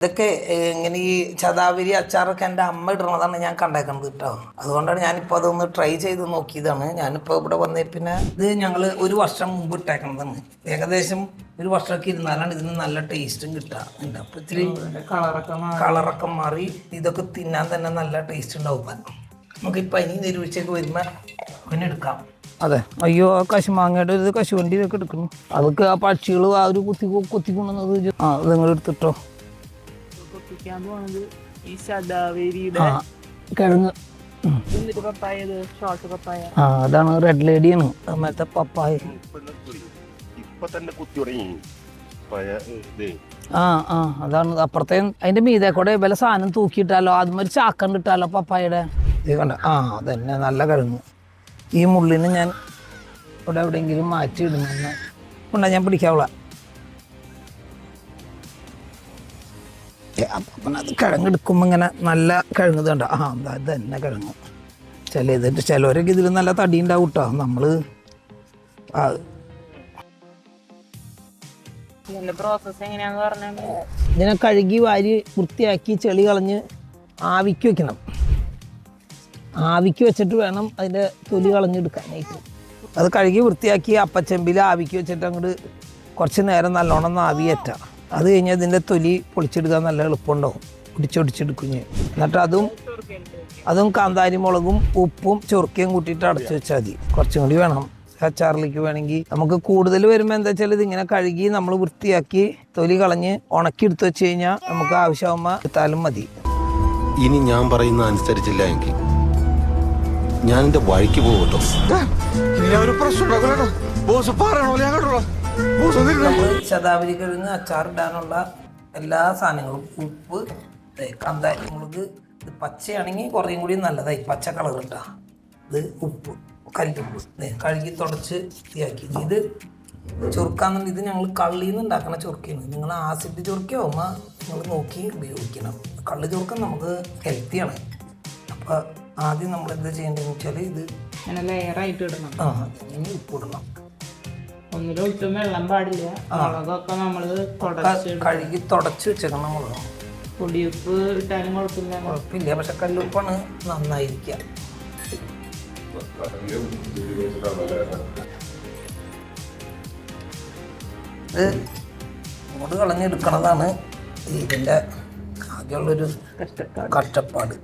ഇതൊക്കെ ഇങ്ങനെ ഈ ചതാവരി അച്ചാറൊക്കെ എൻ്റെ അമ്മ ഇടുന്നതാണ് ഞാൻ കണ്ടേക്കുന്നത് കേട്ടോ. അതുകൊണ്ടാണ് ഞാനിപ്പോൾ അതൊന്ന് ട്രൈ ചെയ്ത് നോക്കിയതാണ്. ഞാനിപ്പോൾ ഇവിടെ വന്നേ പിന്നെ ഇത് ഞങ്ങൾ ഒരു വർഷം മുമ്പ് ഇട്ടേക്കുന്നതാണ്. ഏകദേശം ഒരു വർഷമൊക്കെ ഇരുന്നാലാണ് ഇതിന് നല്ല ടേസ്റ്റും കിട്ടുക. അപ്പോൾ ഇത്തിരി കളറൊക്കെ മാറി ഇതൊക്കെ തിന്നാൻ തന്നെ നല്ല ടേസ്റ്റ് ഉണ്ടാവും. നമുക്കിപ്പോൾ ഇനി നിരൂപിച്ചൊക്കെ വരുമ്പോൾ പിന്നെ എടുക്കാം. അതെ, അയ്യോ ആ കശുമാങ്ങയുടെ ഒരു കശുവണ്ടി ഇതൊക്കെ എടുക്കുന്നു. അതൊക്കെ ആ പക്ഷികൾ ആ ഒരു കൊത്തിക്കൊണ്ടുവന്നത് അത് നിങ്ങൾ എടുത്തിട്ടോ. കിഴങ്ങ് അതാണ് റെഡ് ലേഡിയാണ് മറ്റേ പപ്പായ. അതാണ് അപ്പുറത്തെ അതിന്റെ മീതെ കൂടെ വില സാധനം തൂക്കിയിട്ടാലോ അതും ഒരു ചാക്കണ്ടിട്ടാലോ പപ്പായയുടെ ഇത് കണ്ട. അതന്നെ നല്ല കിഴങ്ങ്. ഈ മുള്ളിന് ഞാൻ ഇവിടെ എവിടെയെങ്കിലും മാറ്റി ഇടുന്നെന്ന് കൊണ്ടാ ഞാൻ പിടിക്കാവുള്ള. അപ്പം അത് കിഴങ്ങെടുക്കുമ്പോൾ ഇങ്ങനെ നല്ല കിഴങ്ങ് കണ്ട. അത് തന്നെ കിഴങ്ങ്. ചിലവരൊക്കെ ഇതിൽ നല്ല തടി ഉണ്ടാവും കേട്ടോ. നമ്മൾ ഇതിനെ കഴുകി വാരി വൃത്തിയാക്കി ചെളി കളഞ്ഞ് ആവിക്ക് വെക്കണം. ആവിക്ക് വെച്ചിട്ട് വേണം അതിൻ്റെ തൊലി കളഞ്ഞെടുക്കാനായിട്ട്. അത് കഴുകി വൃത്തിയാക്കി അപ്പച്ചെമ്പിൽ ആവിക്ക് വെച്ചിട്ട് അങ്ങോട്ട് കുറച്ച് നേരം നല്ലോണം ആവിയേറ്റാം. അത് കഴിഞ്ഞാൽ ഇതിൻ്റെ തൊലി പൊളിച്ചെടുക്കാൻ നല്ല എളുപ്പമുണ്ടാവും. ഒടിച്ചൊടിച്ചെടുക്കും. എന്നിട്ട് അതും കാന്താരി മുളകും ഉപ്പും ചൊറുക്കയും കൂട്ടിയിട്ട് അടച്ചു വെച്ചാൽ മതി. കുറച്ചും കൂടി വേണം അച്ചാറിലേക്ക്. വേണമെങ്കിൽ നമുക്ക് കൂടുതൽ വരുമ്പോൾ എന്താ വെച്ചാൽ ഇതിങ്ങനെ കഴുകി നമ്മൾ വൃത്തിയാക്കി തൊലി കളഞ്ഞ് ഉണക്കി എടുത്ത് വെച്ച് കഴിഞ്ഞാൽ നമുക്ക് ആവശ്യമാകുമ്പോൾ എടുത്താലും മതി. ഇനി ഞാൻ പറയുന്ന അനുസരിച്ചില്ല എങ്കിൽ ഞാൻ എൻ്റെ വഴിക്ക് പോകട്ടോ. ശതാവരി കിഴങ്ങ് അച്ചാറിടാനുള്ള എല്ലാ സാധനങ്ങളും ഉപ്പ്, കാന്താരി മുളക്, ഇത് പച്ചയാണെങ്കിൽ കുറേയും കൂടി നല്ലതായി പച്ച കളർ ഇട്ടാ. ഇത് ഉപ്പ്, കല്ലുപ്പ് കഴുകി തുടച്ച് വൃത്തിയാക്കി. ഇത് ചൊറുക്കാന്നുണ്ട്. ഇത് ഞങ്ങൾ കള്ളിയിൽ നിന്ന് ഉണ്ടാക്കുന്ന ചൊറുക്കയാണ്. നിങ്ങൾ ആസിഡ് ചൊറുക്കാവുമ്പോൾ നിങ്ങൾ നോക്കി ഉപയോഗിക്കണം. കള്ള് ചൊറുക്കം നമുക്ക് ഹെൽത്തിയാണ്. അപ്പോൾ ആദ്യം നമ്മൾ എന്താ ചെയ്യേണ്ടതെന്ന് വെച്ചാൽ ഇത് ലെയറായിട്ട് ഇടണം. ഇനി ഉപ്പ് ഇടണം. ഒന്നിലും വെള്ളം പാടില്ല. മുളകൊക്കെ നമ്മൾ കഴുകി തുടച്ച് വെച്ചേക്കണം. മുളക് പൊടിയുപ്പ് ഇട്ടാലും കുഴപ്പമില്ല, പക്ഷെ കല്ലുപ്പാണ് നന്നായിരിക്കുക. ഇത് മൂട് കളഞ്ഞെടുക്കണതാണ് ഇതിൻ്റെ ആകെയുള്ളൊരു കഷ്ടപ്പാട്.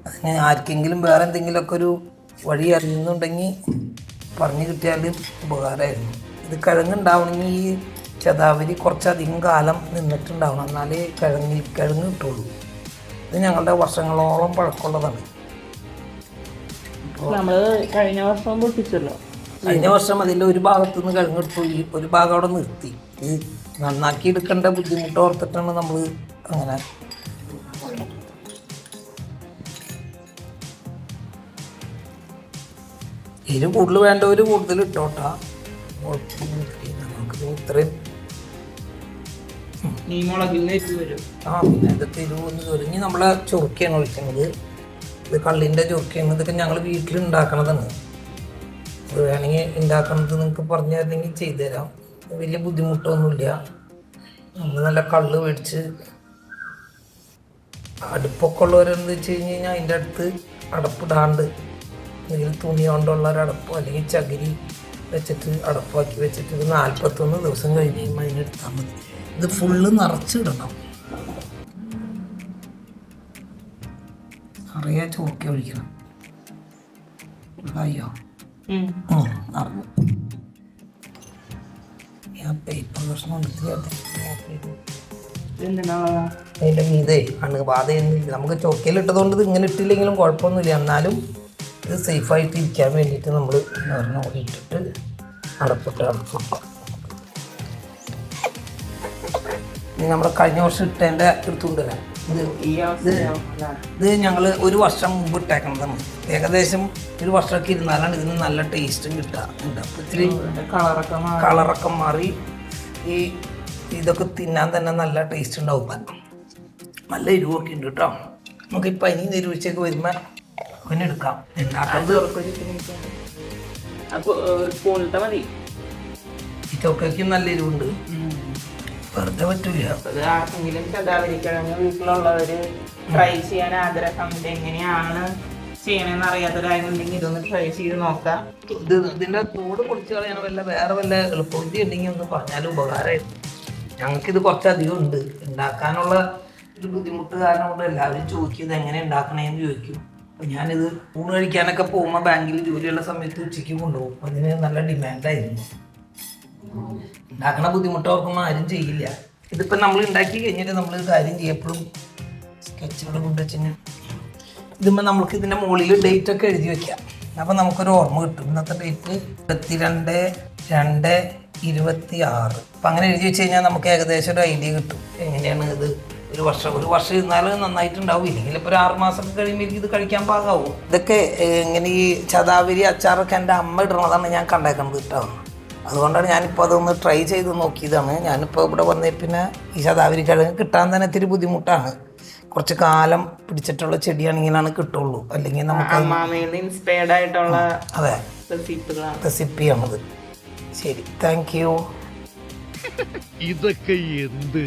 അതിന് ആർക്കെങ്കിലും വേറെ എന്തെങ്കിലുമൊക്കെ ഒരു വഴി അറിയുന്നുണ്ടെങ്കിൽ പറഞ്ഞു കിട്ടിയാൽ ഉപകാരമായിരുന്നു. ഇത് കിഴങ്ങുണ്ടാവണമെങ്കിൽ ഈ ചതാവരി കുറച്ചധികം കാലം നിന്നിട്ടുണ്ടാവണം, എന്നാലേ കിഴങ്ങ് കിട്ടുള്ളൂ. ഇത് ഞങ്ങളുടെ വർഷങ്ങളോളം പഴക്കമുള്ളതാണ്. കഴിഞ്ഞ വർഷം പൊട്ടിച്ചല്ലോ. കഴിഞ്ഞ വർഷം അതിൻ്റെ ഒരു ഭാഗത്തുനിന്ന് കിഴങ്ങെടുത്തു, ഈ ഒരു ഭാഗം അവിടെ നിർത്തി. ഇത് നന്നാക്കി എടുക്കേണ്ട ബുദ്ധിമുട്ട് ഓർത്തിട്ടാണ് നമ്മൾ അങ്ങനെ. എരിവ് കൂടുതൽ വേണ്ടവർ കൂടുതൽ ഇട്ടോട്ടാ. നമുക്ക് ഇത്രയും പിന്നെ ഇതൊക്കെ എരിവൊന്ന് ചൊരിഞ്ഞ് നമ്മളെ ചൊറുക്കയാണ് ഒഴിക്കുന്നത്. ഇത് കള്ളിൻ്റെ ചൊറുക്കയാണ്. ഇതൊക്കെ ഞങ്ങൾ വീട്ടിൽ ഉണ്ടാക്കണതാണ്. അത് വേണമെങ്കിൽ ഉണ്ടാക്കണത് നിങ്ങൾക്ക് പറഞ്ഞു തരണമെങ്കിൽ ചെയ്തു തരാം. വലിയ ബുദ്ധിമുട്ടൊന്നുമില്ല. നമ്മൾ നല്ല കള്ള് മേടിച്ച് അടുപ്പൊക്കെ ഉള്ളവരെന്ത് വെച്ച് കഴിഞ്ഞ് കഴിഞ്ഞാൽ അതിൻ്റെ അടുത്ത് അടപ്പിടാണ്ട് അല്ലെങ്കിൽ തുണി കൊണ്ടുള്ള ഒരടപ്പോ അല്ലെങ്കിൽ ചകിരി വെച്ചിട്ട് അടപ്പാക്കി വെച്ചിട്ട് ഒരു 41 ദിവസം കഴിഞ്ഞ് കഴിയുമ്പോൾ അതിനെടുത്താൽ മതി. ഇത് ഫുള്ള് നിറച്ചിടണം. നിറയെ ചോക്കി ഒഴിക്കണം. അയ്യോ നിറഞ്ഞു. ഞാൻ പേപ്പർ കഷ്ണം അതിൻ്റെ മീതെ അണുബാധയൊന്നുമില്ല. നമുക്ക് ചൊക്കയിലിട്ടതുകൊണ്ട് ഇത് ഇങ്ങനെ ഇട്ടില്ലെങ്കിലും കുഴപ്പമൊന്നുമില്ല. എന്നാലും ഇത് സേഫായിട്ട് ഇരിക്കാൻ വേണ്ടിയിട്ട് നമ്മൾ ഒരെണ്ണം കൂടി ഇട്ടിട്ട് അടപ്പിട്ട് അടച്ചുകൊടുക്കാം. ഇനി നമ്മൾ കഴിഞ്ഞ വർഷം ഇട്ടതിൻ്റെ എടുത്തുകൊണ്ട് വരാം. ഇത് ഞങ്ങൾ ഒരു വർഷം മുമ്പ് ഇട്ടേക്കുന്നതാണ്. ഏകദേശം ഒരു വർഷമൊക്കെ ഇരുന്നാലാണ് ഇതിന് നല്ല ടേസ്റ്റും കിട്ടുക. അപ്പോൾ ഇത്തിരി കളറൊക്കെ മാറി ഇതൊക്കെ തിന്നാൻ തന്നെ നല്ല ടേസ്റ്റ് ഉണ്ടാവും. നല്ല എരിവൊക്കെ ഉണ്ട് കേട്ടോ. നമുക്കിപ്പോൾ ഇനി നിരൂപിച്ചൊക്കെ വരുമ്പോൾ പിന്നെ എടുക്കാം. ഉണ്ടാക്കുന്നത് ഈ ചൊക്കയ്ക്കും നല്ല എരിവുണ്ട്. വെറുതെ പറ്റൂല. അത് ആർക്കെങ്കിലും ചതാവരിക്കിഴങ്ങ് വീട്ടിലുള്ളവര് ട്രൈ ചെയ്യാൻ ആഗ്രഹം ഇത് എങ്ങനെയാണ് ചെയ്യണമെന്ന് അറിയാത്തവരായിരുന്നെങ്കിൽ ഇതൊന്ന് ട്രൈ ചെയ്ത് നോക്കാം. ഇതിന്റെ തോട് പൊളിച്ച് കളയാൻ വേറെ വല്ല എളുപ്പബുദ്ധി ഉണ്ടെങ്കിൽ ഒന്ന് പറഞ്ഞാലും ഉപകാരമായിരുന്നു. ഞങ്ങൾക്കിത് കുറച്ചധികം ഉണ്ട്. ഉണ്ടാക്കാനുള്ള ഒരു ബുദ്ധിമുട്ട് കാരണം കൊണ്ട് എല്ലാവരും ചോദിക്കും ഇത് എങ്ങനെ ഉണ്ടാക്കണേന്ന് ചോദിക്കും. അപ്പം ഞാനിത് ഊണ് കഴിക്കാനൊക്കെ പോകുമ്പോൾ ബാങ്കിൽ ജോലിയുള്ള സമയത്ത് ഉച്ചയ്ക്ക് കൊണ്ടുപോകും. അതിന് നല്ല ഡിമാൻഡായിരുന്നു. ഉണ്ടാക്കണ ബുദ്ധിമുട്ട് ഓർക്കുമ്പോൾ ആരും ചെയ്യില്ല. ഇതിപ്പോൾ നമ്മൾ ഉണ്ടാക്കി കഴിഞ്ഞിട്ട് നമ്മൾ കാര്യം ചെയ്യപ്പോഴും സ്കെച്ചുകൾ കൊണ്ടുവച്ചു ഇതുമ്പോൾ നമുക്ക് ഇതിൻ്റെ മുകളിൽ ഡേറ്റ് ഒക്കെ എഴുതി വെക്കാം. അപ്പം നമുക്കൊരു ഓർമ്മ കിട്ടും. ഇന്നത്തെ ഡേറ്റ് 22/2/26. അപ്പം അങ്ങനെ എഴുതി വെച്ച് കഴിഞ്ഞാൽ നമുക്ക് ഏകദേശം ഒരു ഐഡിയ കിട്ടും എങ്ങനെയാണ് ഇത്. ഒരു വർഷം ഇരുന്നാലും നന്നായിട്ടുണ്ടാവും. ഇല്ലെങ്കിൽ ഇപ്പോൾ ഒരു 6 മാസമൊക്കെ കഴിയുമ്പോൾ ഇത് കഴിക്കാൻ പാകാവും. ഇതൊക്കെ ഇങ്ങനെ ഈ ചതാവരി അച്ചാറൊക്കെ എൻ്റെ അമ്മ ഇടുന്നതാണ് ഞാൻ കണ്ടേക്കുന്നത് കേട്ടോ. അതുകൊണ്ടാണ് ഞാനിപ്പോൾ അതൊന്ന് ട്രൈ ചെയ്ത് നോക്കിയതാണ്. ഞാനിപ്പോൾ ഇവിടെ വന്നേ പിന്നെ ഈ ചതാവരി കിഴങ്ങ് കിട്ടാൻ തന്നെ ഇത്തിരി ബുദ്ധിമുട്ടാണ്. കുറച്ച് കാലം പിടിച്ചിട്ടുള്ള ചെടിയാണെങ്കിലാണ് കിട്ടുള്ളൂ. അല്ലെങ്കിൽ നമുക്ക് ഇൻസ്പയർഡ് ആയിട്ടുള്ള അതെ റെസിപ്പികളാണ്. ശരി, താങ്ക് യു. ഇതൊക്കെ എന്ത്